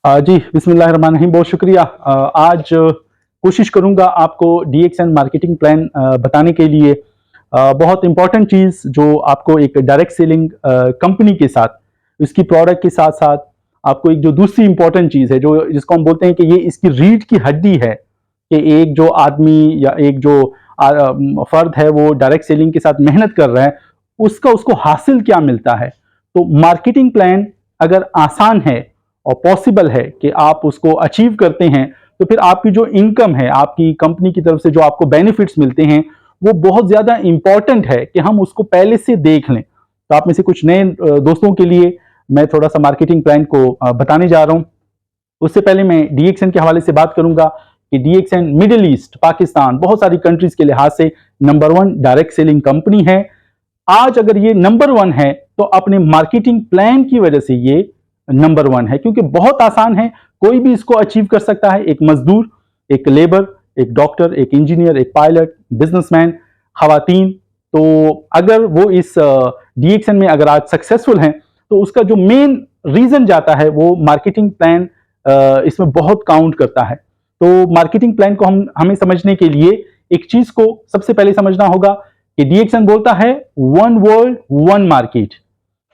जी, बिस्मिल्लाहिर्रहमानिर्रहीम। बहुत शुक्रिया। आज कोशिश करूँगा आपको डीएक्सएन मार्केटिंग प्लान बताने के लिए। बहुत इम्पोर्टेंट चीज़ जो आपको एक डायरेक्ट सेलिंग कंपनी के साथ, इसकी प्रोडक्ट के साथ-साथ आपको एक जो दूसरी इम्पोर्टेंट चीज़ है, जो जिसको हम बोलते हैं कि ये इसकी रीढ़ की हड्डी है, कि एक जो आदमी या एक जो फ़र्द है, वो डायरेक्ट सेलिंग के साथ मेहनत कर रहा है, उसको हासिल क्या मिलता है। तो मार्केटिंग प्लान अगर आसान है और पॉसिबल है कि आप उसको अचीव करते हैं, तो फिर आपकी जो इनकम है, आपकी कंपनी की तरफ से जो आपको बेनिफिट्स मिलते हैं, वो बहुत ज़्यादा इंपॉर्टेंट है कि हम उसको पहले से देख लें। तो आप में से कुछ नए दोस्तों के लिए मैं थोड़ा सा मार्केटिंग प्लान को बताने जा रहा हूँ। उससे पहले मैं डीएक्सएन के हवाले से बात करूंगा कि डीएक्सएन मिडिल ईस्ट, पाकिस्तान, बहुत सारी कंट्रीज के लिहाज से नंबर 1 डायरेक्ट सेलिंग कंपनी है। आज अगर ये नंबर 1 है, तो अपने मार्केटिंग प्लान की वजह से ये नंबर 1 है, क्योंकि बहुत आसान है, कोई भी इसको अचीव कर सकता है। एक मजदूर, एक लेबर, एक डॉक्टर, एक इंजीनियर, एक पायलट, बिजनेसमैन, खवातीन। तो अगर वो इस डीएक्सएन में अगर आज सक्सेसफुल हैं, तो उसका जो मेन रीजन जाता है, वो मार्केटिंग प्लान इसमें बहुत काउंट करता है। तो मार्केटिंग प्लान को हमें समझने के लिए एक चीज को सबसे पहले समझना होगा कि डीएक्सएन बोलता है वन वर्ल्ड वन मार्केट।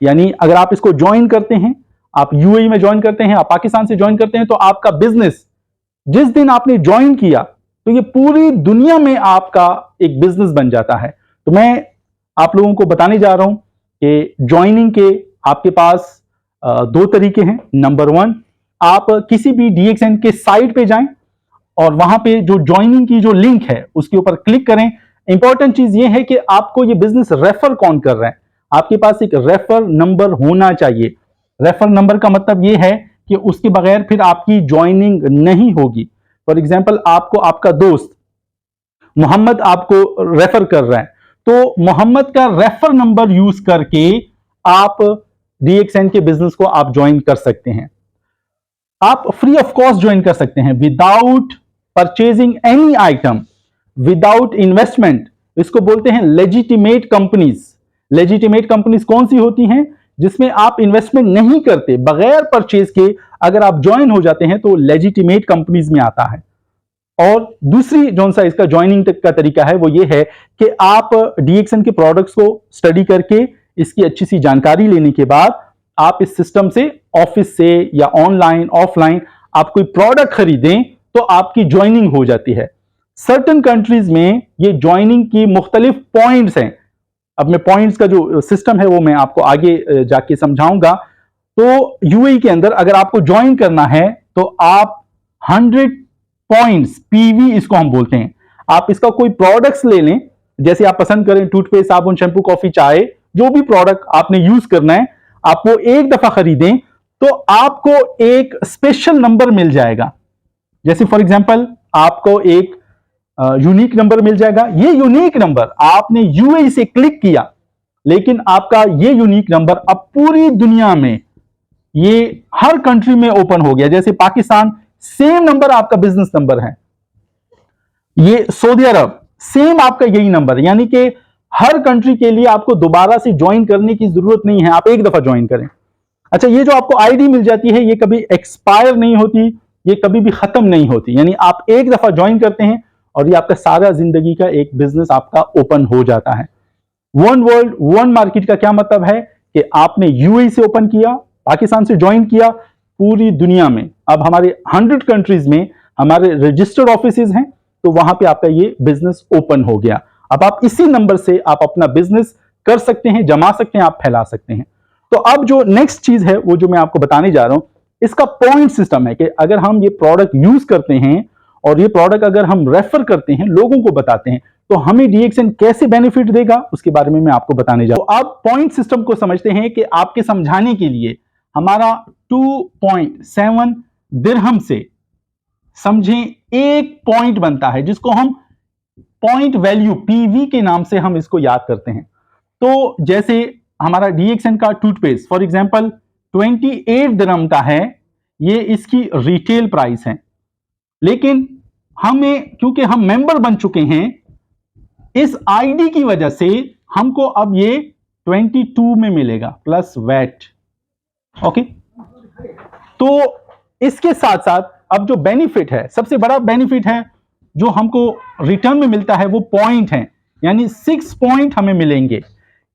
यानी अगर आप इसको ज्वाइन करते हैं, आप यूएई में ज्वाइन करते हैं, आप पाकिस्तान से ज्वाइन करते हैं, तो आपका बिजनेस जिस दिन आपने ज्वाइन किया, तो ये पूरी दुनिया में आपका एक बिजनेस बन जाता है। तो मैं आप लोगों को बताने जा रहा हूं कि ज्वाइनिंग के आपके पास दो तरीके हैं। नंबर 1, आप किसी भी डीएक्सएन के साइट पे जाएं और वहां पे जो ज्वाइनिंग की जो लिंक है, उसके ऊपर क्लिक करें। इंपॉर्टेंट चीज ये है कि आपको ये बिजनेस रेफर कौन कर रहा है, आपके पास एक रेफर नंबर होना चाहिए। रेफर नंबर का मतलब ये है कि उसके बगैर फिर आपकी ज्वाइनिंग नहीं होगी। फॉर एग्जाम्पल, आपको आपका दोस्त मोहम्मद आपको रेफर कर रहा है, तो मोहम्मद का रेफर नंबर यूज करके आप डीएक्सएन के बिजनेस को आप ज्वाइन कर सकते हैं। आप फ्री ऑफ कॉस्ट ज्वाइन कर सकते हैं, without purchasing any item, without investment. इसको बोलते हैं लेजिटिमेट कंपनीज। लेजिटिमेट कंपनीज कौन सी होती हैं? जिसमें आप इन्वेस्टमेंट नहीं करते, बगैर परचेज के अगर आप ज्वाइन हो जाते हैं, तो लेजिटिमेट कंपनीज में आता है। और दूसरी जो सा इसका ज्वाइनिंग का तरीका है, वो ये है कि आप डीएक्सएन के प्रोडक्ट्स को स्टडी करके, इसकी अच्छी सी जानकारी लेने के बाद, आप इस सिस्टम से, ऑफिस से या ऑनलाइन ऑफलाइन, आप कोई प्रोडक्ट खरीदें, तो आपकी ज्वाइनिंग हो जाती है। सर्टन कंट्रीज में ये ज्वाइनिंग की मुख्तलिफ पॉइंट्स हैं। अब मैं पॉइंट्स का जो सिस्टम है, वो मैं आपको आगे जाके समझाऊंगा। तो यूएई के अंदर अगर आपको ज्वाइन करना है, तो आप 100 पॉइंट्स, पीवी इसको हम बोलते हैं, आप इसका कोई प्रोडक्ट्स ले लें, जैसे आप पसंद करें टूथपेस्ट, साबुन, शैम्पू, कॉफी, चाय, जो भी प्रोडक्ट आपने यूज करना है, आप वो एक दफा खरीदें, तो आपको एक स्पेशल नंबर मिल जाएगा। जैसे फॉर एग्जांपल, आपको एक यूनिक नंबर मिल जाएगा। ये यूनिक नंबर आपने यूएई से क्लिक किया, लेकिन आपका ये यूनिक नंबर अब पूरी दुनिया में, ये हर कंट्री में ओपन हो गया। जैसे पाकिस्तान, सेम नंबर आपका बिजनेस नंबर है। ये सऊदी अरब, सेम आपका यही नंबर, यानी कि हर कंट्री के लिए आपको दोबारा से ज्वाइन करने की जरूरत नहीं है, आप एक दफा ज्वाइन करें। अच्छा, ये जो आपको आईडी मिल जाती है, ये कभी एक्सपायर नहीं होती, ये कभी भी खत्म नहीं होती। यानी आप एक दफा ज्वाइन करते हैं और ये आपका सारा जिंदगी का एक बिजनेस आपका ओपन हो जाता है। वन वर्ल्ड वन मार्केट का क्या मतलब है कि आपने यूएई से ओपन किया, पाकिस्तान से ज्वाइन किया, पूरी दुनिया में अब हमारे 100 कंट्रीज में हमारे रजिस्टर्ड ऑफिसेज हैं, तो वहां पे आपका ये बिजनेस ओपन हो गया। अब आप इसी नंबर से आप अपना बिजनेस कर सकते हैं, जमा सकते हैं, आप फैला सकते हैं। तो अब जो नेक्स्ट चीज है, वो जो मैं आपको बताने जा रहा हूं, इसका पॉइंट सिस्टम है कि अगर हम ये प्रोडक्ट यूज करते हैं और ये प्रोडक्ट अगर हम रेफर करते हैं, लोगों को बताते हैं, तो हमें डीएक्सएन कैसे बेनिफिट देगा, उसके बारे में मैं आपको बताने जा रहा हूं। तो अब पॉइंट सिस्टम को समझते हैं कि आपके समझाने के लिए हमारा 2.7 दिरहम से, समझें, एक पॉइंट बनता है, जिसको हम पॉइंट वैल्यू, पीवी के नाम से हम इसको याद करते हैं। तो जैसे हमारा डीएक्सएन का टूथपेस्ट फॉर एग्जांपल 28 दिरहम का है, ये इसकी रिटेल प्राइस है। लेकिन हमें, क्योंकि हम मेंबर बन चुके हैं, इस आईडी की वजह से हमको अब ये 22 में मिलेगा प्लस वैट। ओके, तो इसके साथ साथ अब जो बेनिफिट है, सबसे बड़ा बेनिफिट है जो हमको रिटर्न में मिलता है, वो पॉइंट है, यानी 6 पॉइंट हमें मिलेंगे।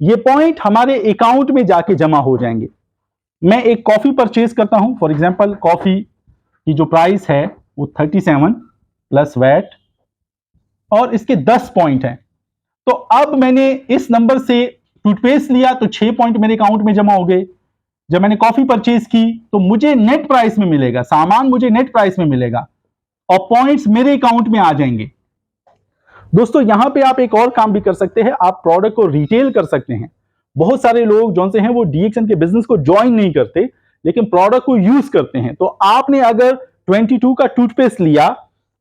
ये पॉइंट हमारे अकाउंट में जाके जमा हो जाएंगे। मैं एक कॉफी परचेज करता हूं, फॉर एग्जांपल कॉफी की जो प्राइस है वो 37 प्लस वैट और इसके 10 पॉइंट हैं। तो अब मैंने इस नंबर से टूथपेस्ट लिया तो 6 पॉइंट मेरे अकाउंट में जमा हो गए। जब मैंने कॉफी परचेज की तो मुझे नेट प्राइस में मिलेगा, सामान मुझे नेट प्राइस में मिलेगा और पॉइंट्स मेरे अकाउंट में आ जाएंगे। दोस्तों यहां पे आप एक और काम भी कर सकते हैं, आप प्रोडक्ट को रिटेल कर सकते हैं। बहुत सारे लोग जो से हैं वो डीएक्सएन के बिजनेस को ज्वाइन नहीं करते लेकिन प्रोडक्ट को यूज करते हैं। तो आपने अगर 22 का टूथपेस्ट लिया,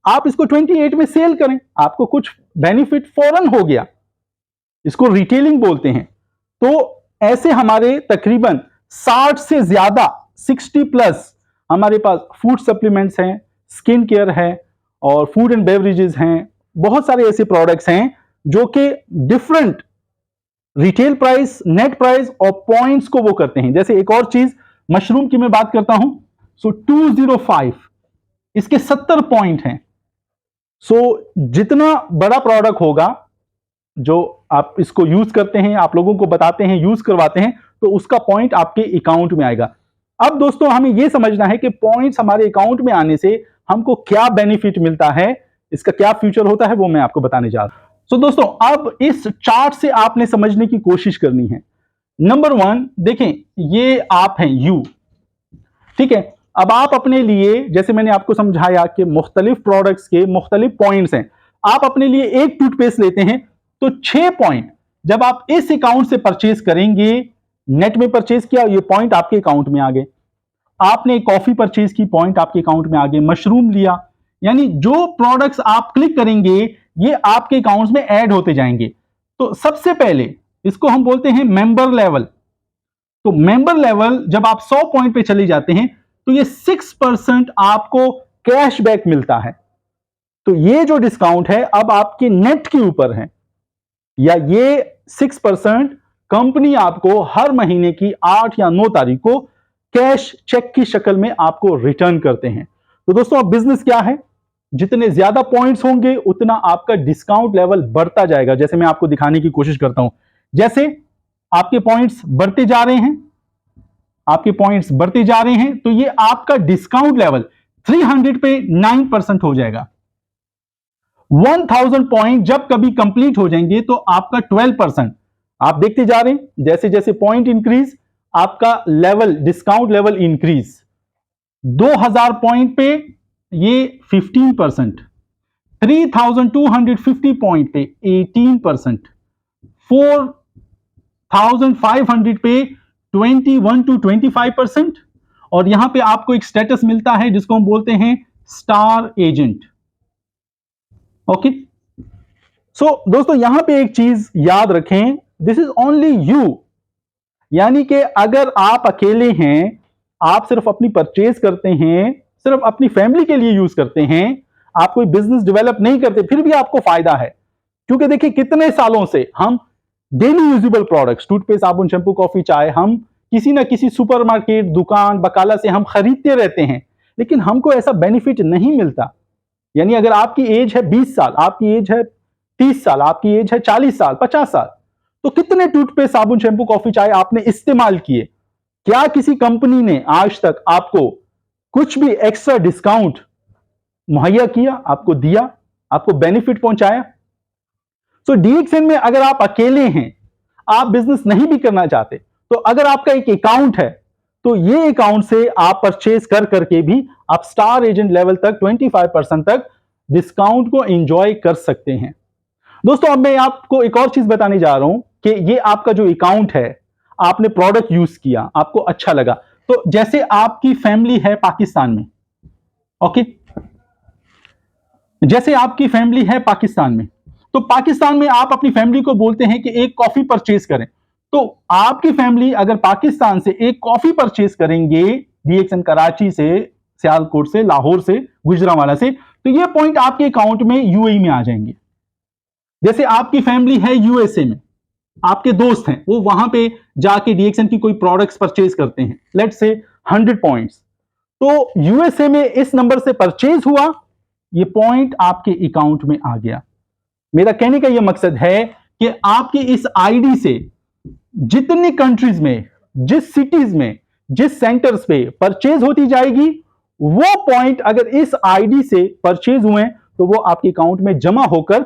आप इसको 28 में सेल करें, आपको कुछ बेनिफिट फौरन हो गया, इसको रिटेलिंग बोलते हैं। तो ऐसे हमारे तकरीबन 60 से ज्यादा 60 प्लस हमारे पास फूड सप्लीमेंट्स हैं, स्किन केयर है और फूड एंड बेवरेजेस हैं। बहुत सारे ऐसे प्रोडक्ट्स हैं जो कि different retail price, net price और पॉइंट्स को वो करते हैं। जैसे एक और चीज मशरूम की मैं बात करता हूं, सो 205 इसके 70 पॉइंट हैं। सो जितना बड़ा प्रोडक्ट होगा जो आप इसको यूज करते हैं, आप लोगों को बताते हैं, यूज करवाते हैं, तो उसका पॉइंट आपके अकाउंट में आएगा। अब दोस्तों हमें यह समझना है कि पॉइंट्स हमारे अकाउंट में आने से हमको क्या बेनिफिट मिलता है, इसका क्या फ्यूचर होता है, वो मैं आपको बताने जा रहा हूं। सो दोस्तों अब इस चार्ट से आपने समझने की कोशिश करनी है। नंबर 1 देखें, ये आप हैं यू, ठीक है। अब आप अपने लिए, जैसे मैंने आपको समझाया कि मुख्तलिफ प्रोडक्ट्स के मुख्तलिफ पॉइंट्स हैं, आप अपने लिए एक टूथपेस्ट लेते हैं तो 6 पॉइंट जब आप इस अकाउंट से परचेज करेंगे, नेट में परचेज किया, ये पॉइंट आपके अकाउंट में आ गए। आपने कॉफी परचेज की, पॉइंट आपके अकाउंट में आ गए। मशरूम लिया, यानी जो प्रोडक्ट्स आप क्लिक करेंगे ये आपके अकाउंट्स में ऐड होते जाएंगे। तो सबसे पहले इसको हम बोलते हैं मेंबर लेवल। तो मेंबर लेवल जब आप 100 पॉइंट पे चले जाते हैं तो ये 6% आपको कैशबैक मिलता है। तो ये जो डिस्काउंट है अब आपके नेट के ऊपर है, या ये 6% कंपनी आपको हर महीने की 8 या 9 तारीख को कैश चेक की शक्ल में आपको रिटर्न करते हैं। तो दोस्तों अब बिजनेस क्या है, जितने ज्यादा पॉइंट्स होंगे उतना आपका डिस्काउंट लेवल बढ़ता जाएगा। जैसे मैं आपको दिखाने की कोशिश करता हूं, जैसे आपके पॉइंट्स बढ़ते जा रहे हैं, आपके पॉइंट्स बढ़ते जा रहे हैं, तो ये आपका डिस्काउंट लेवल 300 पे 9% हो जाएगा। 1000 पॉइंट जब कभी कंप्लीट हो जाएंगे तो आपका 12%। आप देखते जा रहे हैं जैसे जैसे पॉइंट इंक्रीज आपका level, discount level increase. 2000 point पे ये 15%, 3250 पॉइंट पे 18%, 4500 पे 21 to 25%, और यहां पे आपको एक स्टेटस मिलता है जिसको हम बोलते हैं स्टार एजेंट। ओके, सो दोस्तों यहां पे एक चीज याद रखें, दिस इज ओनली यू, यानी कि अगर आप अकेले हैं, आप सिर्फ अपनी परचेज करते हैं, सिर्फ अपनी फैमिली के लिए यूज करते हैं, आप कोई बिजनेस डेवलप नहीं करते, फिर भी आपको फायदा है। क्योंकि देखिए कितने सालों से हम डेली यूजेबल प्रोडक्ट्स, टूथपेस्ट, साबुन, शैम्पू, कॉफी, चाय, हम किसी ना किसी सुपरमार्केट, दुकान, बकाला से हम खरीदते रहते हैं, लेकिन हमको ऐसा बेनिफिट नहीं मिलता। यानी अगर आपकी एज है 20 साल, आपकी एज है 30 साल, आपकी एज है 40 साल, 50 साल, तो कितने टूथपेस्ट, साबुन, शैम्पू, कॉफी, चाय आपने इस्तेमाल किए? क्या किसी कंपनी ने आज तक आपको कुछ भी एक्स्ट्रा डिस्काउंट मुहैया किया, आपको दिया, आपको बेनिफिट पहुंचाया? सो डीएक्सएन में अगर आप अकेले हैं, आप बिजनेस नहीं भी करना चाहते, तो अगर आपका एक अकाउंट है तो ये अकाउंट से आप परचेज कर करके भी आप स्टार एजेंट लेवल तक 25% तक डिस्काउंट को एंजॉय कर सकते हैं। दोस्तों अब मैं आपको एक और चीज बताने जा रहा हूं कि ये आपका जो अकाउंट है, आपने प्रोडक्ट यूज किया, आपको अच्छा लगा, तो जैसे आपकी फैमिली है पाकिस्तान में, ओके, जैसे आपकी फैमिली है पाकिस्तान में, तो पाकिस्तान में आप अपनी फैमिली को बोलते हैं कि एक कॉफी परचेज करें, तो आपकी फैमिली अगर पाकिस्तान से एक कॉफी परचेज करेंगे डीएक्सएन कराची से, सियालकोट से, लाहौर से, गुजरांवाला से, तो ये पॉइंट आपके अकाउंट में यूएई में आ जाएंगे। जैसे आपकी फैमिली है यूएसए में, आपके दोस्त हैं, वो वहां पे जाके डीएक्सएन की कोई प्रोडक्ट्स परचेज करते हैं, लेट्स से 100 पॉइंट्स, तो यूएसए में इस नंबर से परचेज हुआ, ये पॉइंट आपके अकाउंट में आ गया। मेरा कहने का यह मकसद है कि आपकी इस आईडी से जितनी कंट्रीज में, जिस सिटीज में, जिस सेंटर्स पे परचेज होती जाएगी, वो पॉइंट अगर इस आईडी से परचेज हुए तो वो आपके अकाउंट में जमा होकर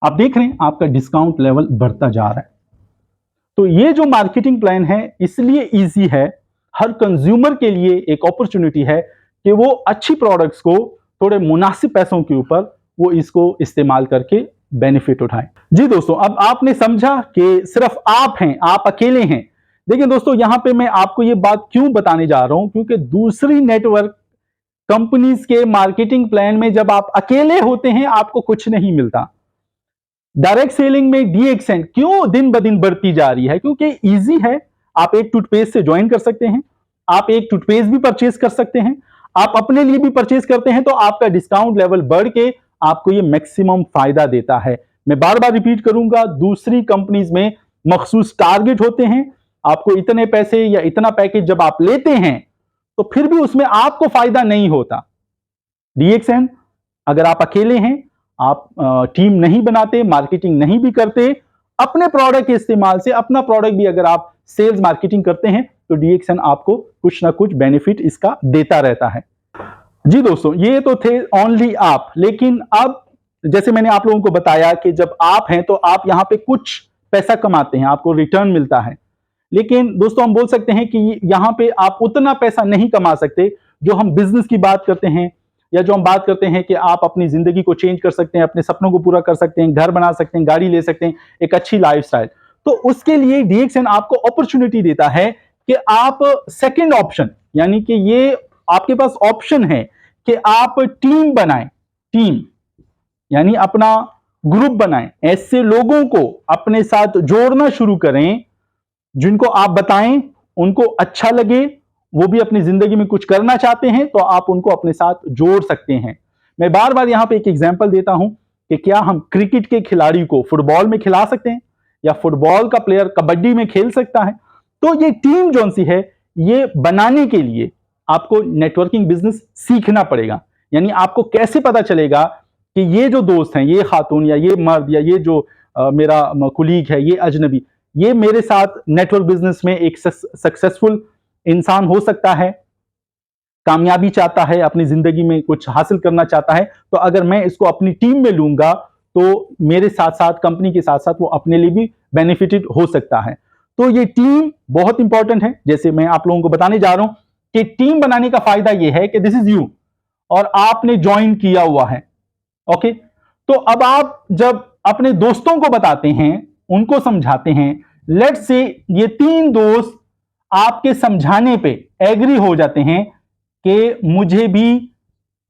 आप देख रहे हैं आपका डिस्काउंट लेवल बढ़ता जा रहा है। तो ये जो मार्केटिंग प्लान है इसलिए इजी है, हर कंज्यूमर के लिए एक अपॉर्चुनिटी है कि वो अच्छी प्रोडक्ट्स को थोड़े मुनासिब पैसों के ऊपर वो इसको इस्तेमाल करके बेनिफिट उठाएं। जी दोस्तों, अब आपने समझा कि सिर्फ आप हैं, आप अकेले हैं। देखिए दोस्तों, यहां पे मैं आपको ये बात क्यों बताने जा रहा हूं, क्योंकि दूसरी नेटवर्क कंपनीज के मार्केटिंग प्लान में जब आप अकेले होते हैं आपको कुछ नहीं मिलता। डायरेक्ट सेलिंग में DXN क्यों दिन ब दिन बढ़ती जा रही है? क्योंकि इजी है। आप एक टूथपेस्ट से ज्वाइन कर सकते हैं, आप एक टूथपेस्ट भी परचेज कर सकते हैं, आप अपने लिए भी परचेज करते हैं, तो आपका डिस्काउंट लेवल बढ़ के आपको ये मैक्सिमम फायदा देता है। मैं बार बार रिपीट करूंगा, दूसरी कंपनीज में मखसूस टारगेट होते हैं, आपको इतने पैसे या इतना पैकेज जब आप लेते हैं तो फिर भी उसमें आपको फायदा नहीं होता। DXN अगर आप अकेले हैं, आप टीम नहीं बनाते, मार्केटिंग नहीं भी करते, अपने प्रोडक्ट के इस्तेमाल से अपना प्रोडक्ट भी अगर आप सेल्स मार्केटिंग करते हैं तो DXN आपको कुछ ना कुछ बेनिफिट इसका देता रहता है। जी दोस्तों, ये तो थे ओनली आप, लेकिन अब जैसे मैंने आप लोगों को बताया कि जब आप हैं तो आप यहां पे कुछ पैसा कमाते हैं, आपको रिटर्न मिलता है। लेकिन दोस्तों हम बोल सकते हैं कि यहां पे आप उतना पैसा नहीं कमा सकते जो हम बिजनेस की बात करते हैं, या जो हम बात करते हैं कि आप अपनी जिंदगी को चेंज कर सकते हैं, अपने सपनों को पूरा कर सकते हैं, घर बना सकते हैं, गाड़ी ले सकते हैं, एक अच्छी लाइफस्टाइल। तो उसके लिए DXN आपको अपॉर्चुनिटी देता है कि आप सेकंड ऑप्शन, यानी कि ये आपके पास ऑप्शन है कि आप टीम बनाएं, टीम यानी अपना ग्रुप बनाएं, ऐसे लोगों को अपने साथ जोड़ना शुरू करें जिनको आप बताएं, उनको अच्छा लगे, वो भी अपनी जिंदगी में कुछ करना चाहते हैं, तो आप उनको अपने साथ जोड़ सकते हैं। मैं बार बार यहां पे एक एग्जांपल देता हूं कि क्या हम क्रिकेट के खिलाड़ी को फुटबॉल में खिला सकते हैं, या फुटबॉल का प्लेयर कबड्डी में खेल सकता है। तो ये टीम जोन सी है, ये बनाने के लिए आपको नेटवर्किंग बिजनेस सीखना पड़ेगा। यानी आपको कैसे पता चलेगा कि ये जो दोस्त हैं, ये खातून या ये मर्द या ये जो मेरा कुलीग है, ये अजनबी, ये मेरे साथ नेटवर्क बिजनेस में एक सक्सेसफुल इंसान हो सकता है, कामयाबी चाहता है, अपनी जिंदगी में कुछ हासिल करना चाहता है, तो अगर मैं इसको अपनी टीम में लूंगा तो मेरे साथ साथ कंपनी के साथ साथ वो अपने लिए भी बेनिफिटेड हो सकता है। तो ये टीम बहुत इंपॉर्टेंट है। जैसे मैं आप लोगों को बताने जा रहा हूं कि टीम बनाने का फायदा ये है कि दिस इज यू और आपने ज्वाइन किया हुआ है। ओके, तो अब आप जब अपने दोस्तों को बताते हैं, उनको समझाते हैं, लेट्स से ये 3 दोस्त आपके समझाने पे एग्री हो जाते हैं कि मुझे भी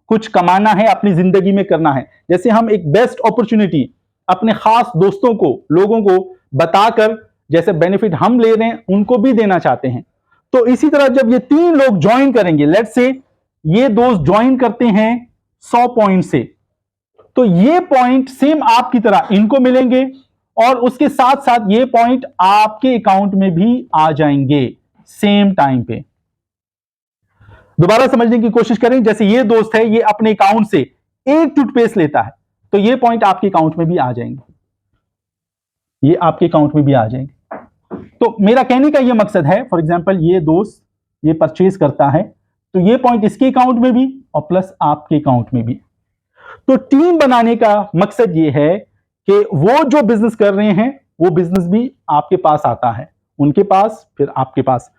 कुछ कमाना है, अपनी जिंदगी में करना है। जैसे हम एक बेस्ट अपॉर्चुनिटी अपने खास दोस्तों को, लोगों को बताकर जैसे बेनिफिट हम ले रहे हैं उनको भी देना चाहते हैं। तो इसी तरह जब ये 3 लोग ज्वाइन करेंगे, लेट्स से ये दोस्त ज्वाइन करते हैं 100 पॉइंट से, तो ये पॉइंट सेम आपकी तरह इनको मिलेंगे और उसके साथ साथ ये पॉइंट आपके अकाउंट में भी आ जाएंगे सेम टाइम पे। दोबारा समझने की कोशिश करें। जैसे ये दोस्त है, ये अपने अकाउंट से एक टूथपेस्ट लेता है, तो ये पॉइंट आपके अकाउंट में भी आ जाएंगे, ये आपके अकाउंट में भी आ जाएंगे। तो मेरा कहने का ये मकसद है, फॉर एग्जांपल ये दोस्त ये परचेज करता है, तो ये पॉइंट इसके अकाउंट में भी और प्लस आपके अकाउंट में भी। तो टीम बनाने का मकसद ये है कि वो जो बिजनेस कर रहे हैं वो बिजनेस भी आपके पास आता है, उनके पास फिर आपके पास।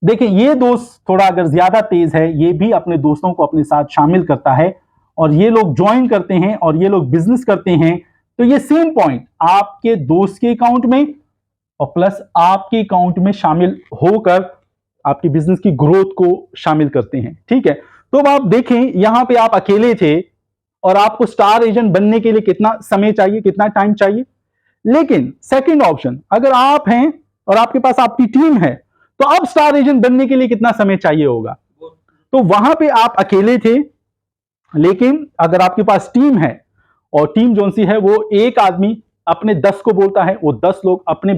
देखिए ये दोस्त थोड़ा अगर ज्यादा तेज है, ये भी अपने दोस्तों को अपने साथ शामिल करता है और ये लोग ज्वाइन करते हैं और ये लोग बिजनेस करते हैं, तो ये सेम पॉइंट आपके दोस्त के अकाउंट में और प्लस आपके अकाउंट में शामिल होकर आपकी बिजनेस की ग्रोथ को शामिल करते हैं। ठीक है, तो अब आप देखें यहां पे आप अकेले थे और आपको स्टार एजेंट बनने के लिए कितना समय चाहिए, कितना टाइम चाहिए। लेकिन सेकंड ऑप्शन, अगर आप हैं और आपके पास आपकी टीम है, तो अब स्टार एजेंट बनने के लिए कितना समय चाहिए होगा। तो वहां पे आप अकेले थे, लेकिन अगर आपके पास टीम है और टीम जोन सी है वो एक आदमी अपने 10 को बोलता है, वो 10 लोग अपने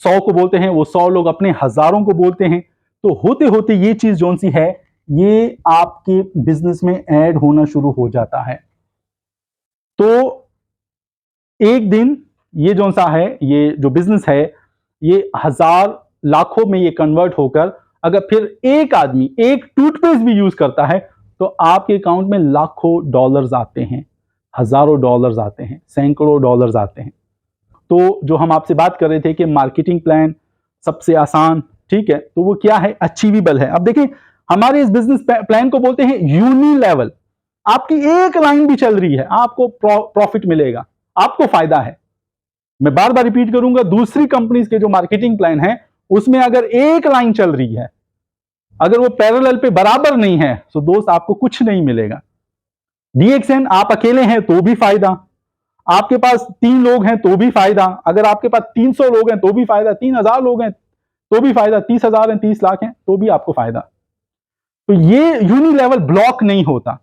100 को बोलते हैं, वो 100 लोग अपने हजारों को बोलते हैं, तो होते होते ये चीज जोन सी है ये आपके बिजनेस में ऐड होना शुरू हो जाता है। तो एक दिन ये जो सा है, ये जो बिजनेस है, ये हजार लाखों में ये कन्वर्ट होकर अगर फिर एक आदमी एक टूथपेस्ट भी यूज करता है तो आपके अकाउंट में लाखों डॉलर्स आते हैं, हजारों डॉलर्स आते हैं, सैकड़ों डॉलर्स आते हैं। तो जो हम आपसे बात कर रहे थे कि मार्केटिंग प्लान सबसे आसान, ठीक है, तो वो क्या है, अचीवेबल है। अब देखिए हमारे इस बिजनेस प्लान को बोलते हैं यूनि लेवल। आपकी एक लाइन भी चल रही है, आपको प्रॉफिट मिलेगा, आपको फायदा है। मैं बार बार रिपीट करूंगा, दूसरी कंपनीज के जो मार्केटिंग प्लान है उसमें अगर एक लाइन चल रही है, अगर वो पैरेलल पे बराबर नहीं है, तो दोस्त आपको कुछ नहीं मिलेगा। DXN आप अकेले हैं तो भी फायदा, आपके पास 3 लोग हैं तो भी फायदा, अगर आपके पास 300 लोग हैं तो भी फायदा, 3000 लोग हैं तो भी फायदा, 30,000 हैं, 30 लाख हैं तो भी आपको फायदा। तो ये यूनि लेवल ब्लॉक नहीं होता।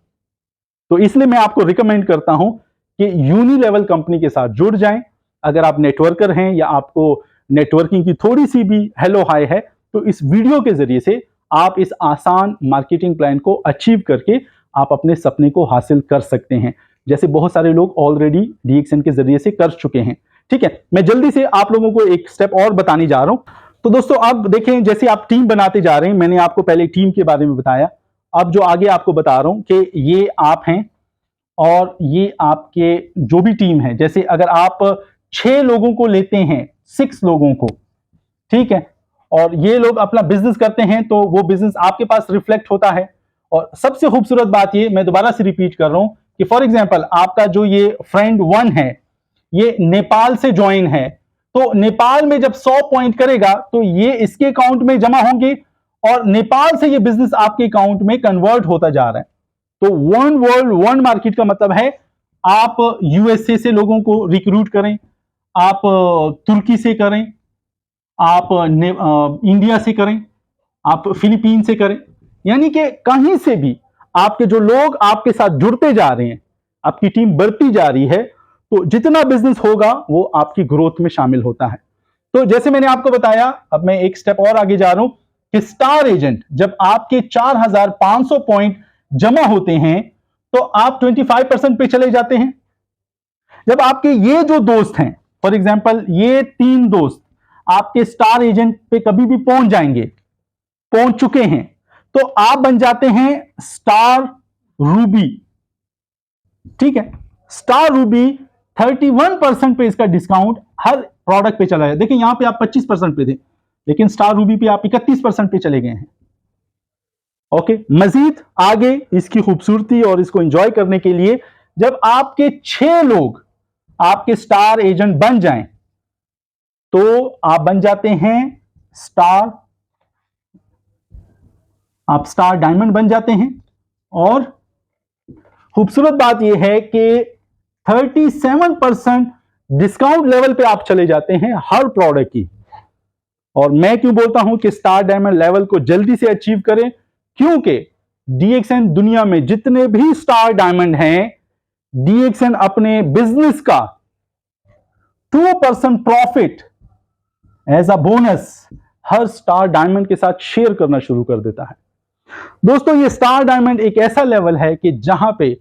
तो इसलिए मैं आपको रिकमेंड करता हूं कि यूनि लेवल कंपनी के साथ जुड़ जाएं। अगर आप नेटवर्कर हैं या आपको नेटवर्किंग की थोड़ी सी भी हेलो हाय है, तो इस वीडियो के जरिए से आप इस आसान मार्केटिंग प्लान को अचीव करके आप अपने सपने को हासिल कर सकते हैं, जैसे बहुत सारे लोग ऑलरेडी DXN के जरिए से कर चुके हैं। ठीक है, मैं जल्दी से आप लोगों को एक स्टेप और बताने जा रहा हूं। तो दोस्तों अब देखें, जैसे आप टीम बनाते जा रहे हैं, मैंने आपको पहले टीम के बारे में बताया, अब जो आगे आपको बता रहा हूं कि ये आप हैं और ये आपके जो भी टीम है। जैसे अगर आप 6 लोगों को लेते हैं, 6 लोगों को, ठीक है, और ये लोग अपना बिजनेस करते हैं, तो वो बिजनेस आपके पास रिफ्लेक्ट होता है। और सबसे खूबसूरत बात ये, मैं दोबारा से रिपीट कर रहा हूं कि फॉर एग्जांपल आपका जो ये फ्रेंड 1 है, ये नेपाल से ज्वाइन है, तो नेपाल में जब 100 पॉइंट करेगा तो ये इसके अकाउंट में जमा होंगे और नेपाल से ये बिजनेस आपके अकाउंट में कन्वर्ट होता जा रहा है। तो वन वर्ल्ड वन मार्केट का मतलब है आप USA से लोगों को रिक्रूट करें, आप तुर्की से करें, आप इंडिया से करें, आप फिलीपीन से करें, यानी कि कहीं से भी आपके जो लोग आपके साथ जुड़ते जा रहे हैं, आपकी टीम बढ़ती जा रही है, तो जितना बिजनेस होगा वो आपकी ग्रोथ में शामिल होता है। तो जैसे मैंने आपको बताया, अब मैं एक स्टेप और आगे जा रहा हूं कि स्टार एजेंट, जब आपके 4500 पॉइंट जमा होते हैं तो आप 25% पे चले जाते हैं। जब आपके ये जो दोस्त हैं, फॉर एग्जांपल ये 3 दोस्त आपके स्टार एजेंट पे कभी भी पहुंच जाएंगे, पहुंच चुके हैं, तो आप बन जाते हैं स्टार रूबी। ठीक है, स्टार रूबी 31% पे इसका डिस्काउंट हर प्रोडक्ट पे चला है। देखिए यहां पे आप 25% पे थे, लेकिन स्टार रूबी पे आप 31% पे चले गए हैं। ओके, मजीद आगे इसकी खूबसूरती और इसको एंजॉय करने के लिए जब आपके 6 लोग आपके स्टार एजेंट बन जाएं, तो आप बन जाते हैं स्टार, आप स्टार डायमंड बन जाते हैं। और खूबसूरत बात यह है कि 37% डिस्काउंट लेवल पे आप चले जाते हैं हर प्रोडक्ट की। और मैं क्यों बोलता हूं कि स्टार डायमंड लेवल को जल्दी से अचीव करें, क्योंकि DXN दुनिया में जितने भी स्टार डायमंड हैं, DXN अपने बिजनेस का 2% प्रॉफिट एज अ बोनस हर स्टार डायमंड के साथ शेयर करना शुरू कर देता है। दोस्तों ये स्टार डायमंड एक ऐसा लेवल है कि जहां पे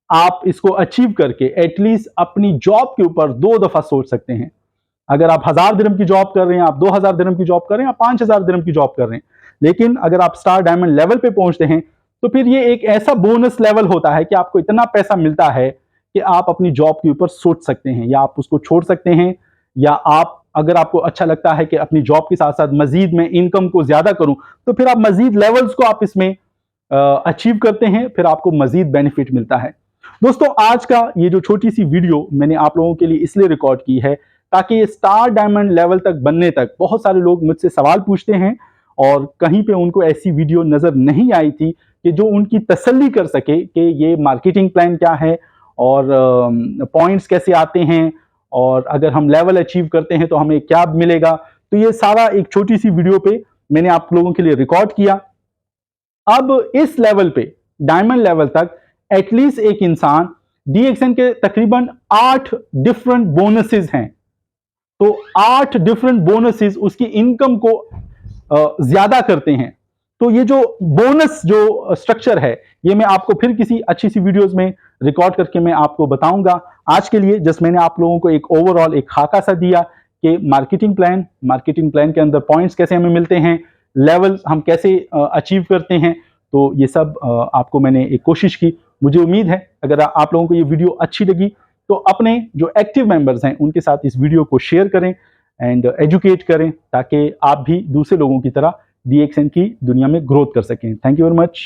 आप इसको अचीव करके एटलीस्ट अपनी जॉब के ऊपर 2 दफा सोच सकते हैं। अगर आप 1000 दिरहम की जॉब कर रहे हैं, आप 2000 दिरहम की जॉब कर रहे हैं, आप 5000 दिरहम की जॉब कर रहे हैं, लेकिन अगर आप स्टार डायमंड लेवल पे पहुंचते हैं तो फिर ये एक ऐसा बोनस लेवल होता है कि आपको इतना पैसा मिलता है कि आप अपनी जॉब के ऊपर सोच सकते हैं, या आप उसको छोड़ सकते हैं, या आप अगर आपको अच्छा लगता है कि अपनी जॉब के साथ साथ मजीद में इनकम को ज्यादा करूं, तो फिर आप मजीद लेवल्स को आप इसमें अचीव करते हैं, फिर आपको मजीद बेनिफिट मिलता है। दोस्तों आज का ये जो छोटी सी वीडियो मैंने आप लोगों के लिए इसलिए रिकॉर्ड की है ताकि स्टार डायमंड लेवल तक बनने तक बहुत सारे लोग मुझसे सवाल पूछते हैं और कहीं पे उनको ऐसी वीडियो नजर नहीं आई थी कि जो उनकी तसल्ली कर सके कि ये मार्केटिंग प्लान क्या है और पॉइंट्स कैसे आते हैं, और अगर हम लेवल अचीव करते हैं तो हमें क्या मिलेगा। तो ये सारा एक छोटी सी वीडियो पे मैंने आप लोगों के लिए रिकॉर्ड किया। अब इस लेवल पे, डायमंड लेवल तक एटलीस्ट एक इंसान, DXN के तकरीबन 8 डिफरेंट बोनसेस हैं, तो 8 डिफरेंट बोनसेस उसकी इनकम को ज्यादा करते हैं। तो ये जो बोनस जो स्ट्रक्चर है, ये मैं आपको फिर किसी अच्छी सी वीडियोस में रिकॉर्ड करके मैं आपको बताऊंगा। आज के लिए जस्ट मैंने आप लोगों को एक ओवरऑल एक खाका सा दिया कि मार्केटिंग प्लान के अंदर पॉइंट्स कैसे हमें मिलते हैं, लेवल्स हम कैसे अचीव करते हैं। तो ये सब आपको मैंने एक कोशिश की। मुझे उम्मीद है अगर आप लोगों को ये वीडियो अच्छी लगी तो अपने जो एक्टिव मेंबर्स हैं उनके साथ इस वीडियो को शेयर करें एंड एजुकेट करें, ताकि आप भी दूसरे लोगों की तरह DXN की दुनिया में ग्रोथ कर सकें। Thank you very much.